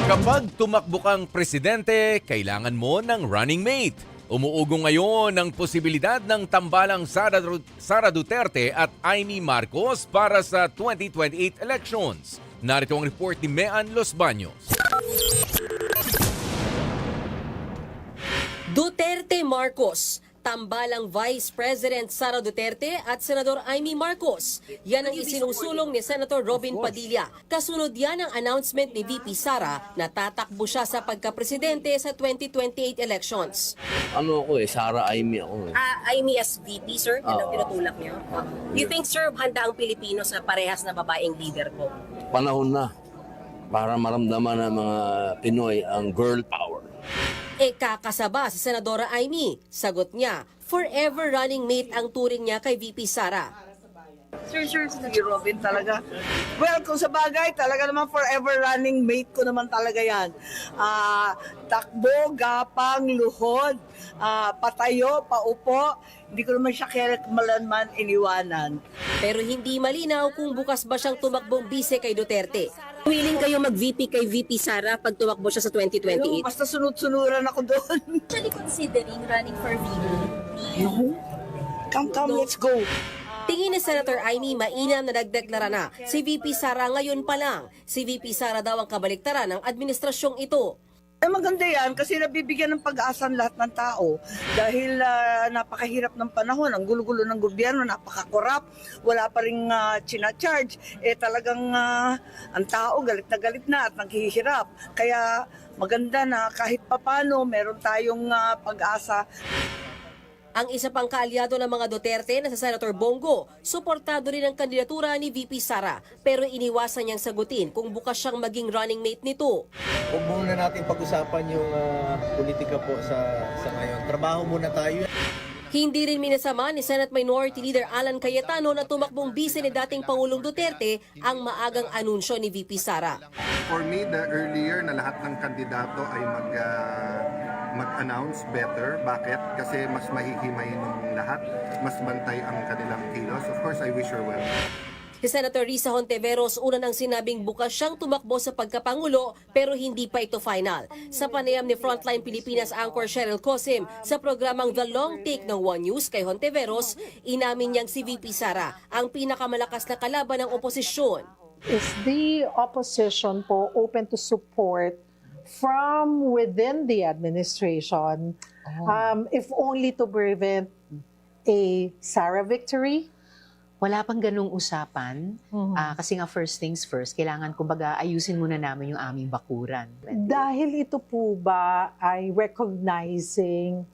Kapag tumakbo kang presidente, kailangan mo ng running mate. Umuugong ngayon ang posibilidad ng tambalang Sara Duterte at Amy Marcos para sa 2028 elections. Narito ang report ni Mean Los Baños. Duterte Marcos, tambalang Vice President Sara Duterte at Senador Amy Marcos. Yan ang isinusulong ni Senator Robin Padilla. Kasunod yan ang announcement ni VP Sara na tatakbo siya sa pagkapresidente sa 2028 elections. Ano ako Sara Amy ako Amy as VP, sir? Yan ang tinutulak niyo. Do you think, sir, handa ang Pilipino sa parehas na babaeng leader po? Panahon na para maramdaman ng mga Pinoy ang girl power. Kakasaba si Senadora Amy. Sagot niya, forever running mate ang turing niya kay VP Sara. Sir, si Robin talaga. Well, kung sa bagay, talaga naman forever running mate ko naman talaga yan. Takbo, gapang, luhod, patayo, paupo. Hindi ko naman siya malanman iniwanan. Pero hindi malinaw kung bukas ba siyang tumakbong bise kay Duterte. Willing kayo mag-VP kay VP Sara pag tumakbo siya sa 2028? Basta sunod-sunuran ako doon. Actually considering running for VP? Come, let's go. Tingin ni Senator Amy, mainam na nagdeklara na si VP Sara ngayon pa lang. Si VP Sara daw ang kabaliktaran ng administrasyong ito. Maganda yan kasi nabibigyan ng pag-asa ang lahat ng tao dahil napakahirap ng panahon, ang gulo-gulo ng gobyerno, napaka-corrupt, wala pa rin charge talagang ang tao galit na at naghihirap. Kaya maganda na kahit papano meron tayong pag-asa. Ang isa pang kaalyado ng mga Duterte na si Senator Bongo, suportado rin ang kandidatura ni VP Sara pero iniwasan niyang sagutin kung bukas siyang maging running mate nito. Huwag muna natin pag-usapan yung politika po sa ngayon. Trabaho muna tayo. Hindi rin minasama ni Senate Minority Leader Alan Cayetano na tumakbong bise ni dating Pangulong Duterte ang maagang anunsyo ni VP Sara. For me, the earlier na lahat ng kandidato ay mag-announce better. Bakit? Kasi mas mahihimay ng lahat, mas bantay ang kanilang kilos. Of course, I wish her well. Si Senator Risa Hontiveros una nang sinabing bukas siyang tumakbo sa pagkapangulo pero hindi pa ito final. Sa panayam ni Frontline Pilipinas anchor Cheryl Cosim sa programang The Long Take ng One News kay Hontiveros, inamin niyang si VP Sara ang pinakamalakas na kalaban ng oposisyon. Is the opposition po open to support from within the administration, if only to prevent a Sara victory? Wala pang ganung usapan. Kasi nga first things first, kailangan kumbaga ayusin muna namin yung aming bakuran. Dahil ito po ba ay recognizing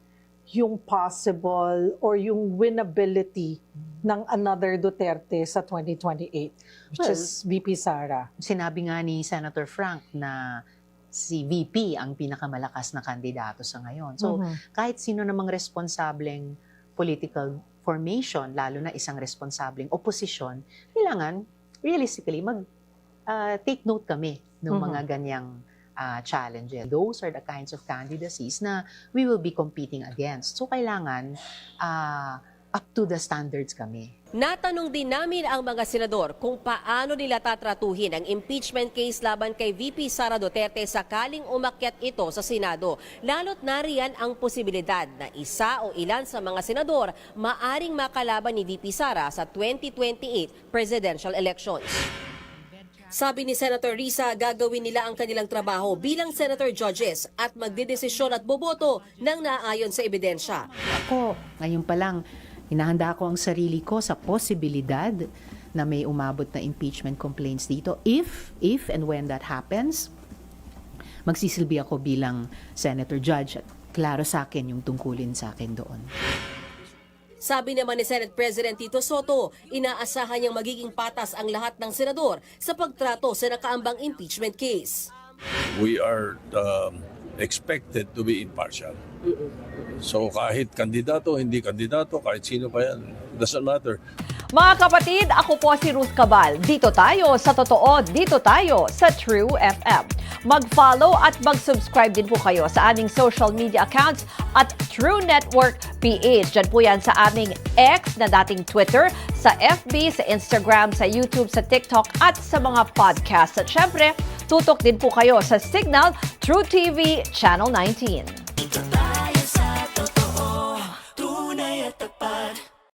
yung possible or yung winnability ng another Duterte sa 2028, which is VP Sara? Sinabi nga ni Senator Frank na si VP ang pinakamalakas na kandidato sa ngayon. So kahit sino namang responsableng political formation, lalo na isang responsableng oposisyon, kailangan realistically take note kami ng mga ganyang challenges. Those are the kinds of candidacies na we will be competing against. So kailangan up to the standards kami. Natanong din namin ang mga senador kung paano nila tatratuhin ang impeachment case laban kay VP Sara Duterte sakaling umakyat ito sa Senado. Lalo't nariyan ang posibilidad na isa o ilan sa mga senador maaring makalaban ni VP Sara sa 2028 presidential elections. Sabi ni Senator Risa, gagawin nila ang kanilang trabaho bilang senator judges at magdedesisyon at boboto ng naayon sa ebidensya. Ako, ngayon pa lang, hinahanda ko ang sarili ko sa posibilidad na may umabot na impeachment complaints dito. If and when that happens, magsisilbi ako bilang senator judge at klaro sa akin yung tungkulin sa akin doon. Sabi naman ni Senate President Tito Soto, inaasahan niyang magiging patas ang lahat ng senador sa pagtrato sa nakaambang impeachment case. We are expected to be impartial. So kahit kandidato, hindi kandidato, kahit sino pa yan, doesn't matter. Mga kapatid, ako po si Ruth Cabal. Dito tayo sa totoo, dito tayo sa True FM. Mag-follow at mag-subscribe din po kayo sa aming social media accounts at True Network PH. Diyan po yan sa aming X na dating Twitter, sa FB, sa Instagram, sa YouTube, sa TikTok at sa mga podcasts. At syempre, Tutok din po kayo sa Signal True TV Channel 19.